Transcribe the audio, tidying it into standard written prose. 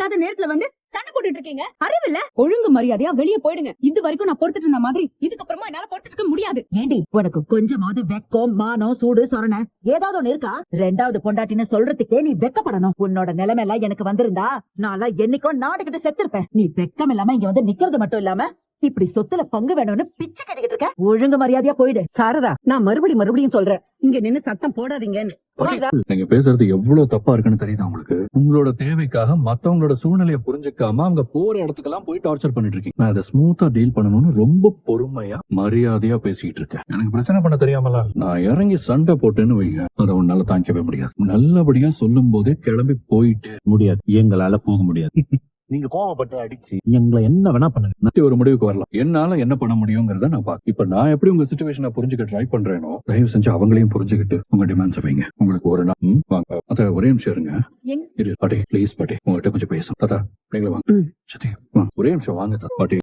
இல்லாத நேரத்துல வந்து சண்டை போட்டுட்டு இருக்கீங்க. அறிவில்ல? ஒழுங்கு மரியாதையா வெளியே போயிடுங்க. இது வரைக்கும் நான் பொறுத்துட்டு இருந்த மாதிரி இதுக்கப்புறமா என்னால பொறுத்துட்டு இருக்க முடியாது. ஏண்டி உனக்கு கொஞ்சமாவது வெக்கம் மானம் சூடு சொரண ஏதாவது ஒண்ணு இருக்கா? ரெண்டாவது பொண்டாட்டின்னு சொல்றதுக்கே நீ வெக்கப்படணும். உன்னோட நிலைமை எல்லாம் எனக்கு வந்திருந்தா நான் என்னைக்கோ நாடுகிட்டு செத்துருப்பேன். நீ வெக்கம் இல்லாம இங்க வந்து நிக்கிறது மட்டும் இல்லாம இப்படி சொத்துல பங்கு வேணும்னு பிச்சை கட்டிக்கிட்டு இருக்க. ஒழுங்கு மரியாதையா போயிடு. சாரதா, நான் மறுபடியும் சொல்றேன், இங்க நின்னு சத்தம் போடாதீங்கன்னு. நீங்க பேசுறது எவ்வளவு தப்பா இருக்குன்னு தெரியுதா உங்களுக்கு? உங்களோட தேவைக்காக மத்தவங்களோட சூழ்நிலையை புரிஞ்சுக்காம அவங்க போற இடத்துக்கெல்லாம் போய் டார்ச்சர் பண்ணிட்டு இருக்கீங்க. நான் அதை ஸ்மூத்தா டீல் பண்ணணும்னு ரொம்ப பொறுமையா மரியாதையா பேசிட்டு இருக்கேன். எனக்கு பிரச்சனை பண்ண தெரியாமல நான் இறங்கி சண்டை போட்டேன்னு வைங்க, அதை உன்னால தாங்கிக்கவே முடியாது. நல்லபடியா சொல்லும் போதே கிளம்பி போயிட்டு முடியாது, எங்களால போக முடியாது. நீங்க கோவப்பட்டு அடிச்சு எங்களை என்ன வேணா பண்ணுங்க, ஒரு முடிவுக்கு வரலாம். என்னால என்ன பண்ண முடியுங்கிறத நான் பாக்க. இப்ப நான் எப்படி உங்க சிச்சுவேஷனை புரிஞ்சுக்க ட்ரை பண்றேனோ, தயவு செஞ்சு அவங்களையும் புரிஞ்சுக்கிட்டு உங்க டிமாண்ட்ஸ் வைங்க. உங்களுக்கு ஒரு நாள் வாங்க, அத ஒரே நிமிஷம் இருங்க. இரு பாட்டி, ப்ளீஸ் பாட்டி, உங்ககிட்ட கொஞ்சம் பேசும். தாத்தா நீங்களும் வாங்க. சத்தி ஒரே நிமிஷம் வாங்க பாட்டி.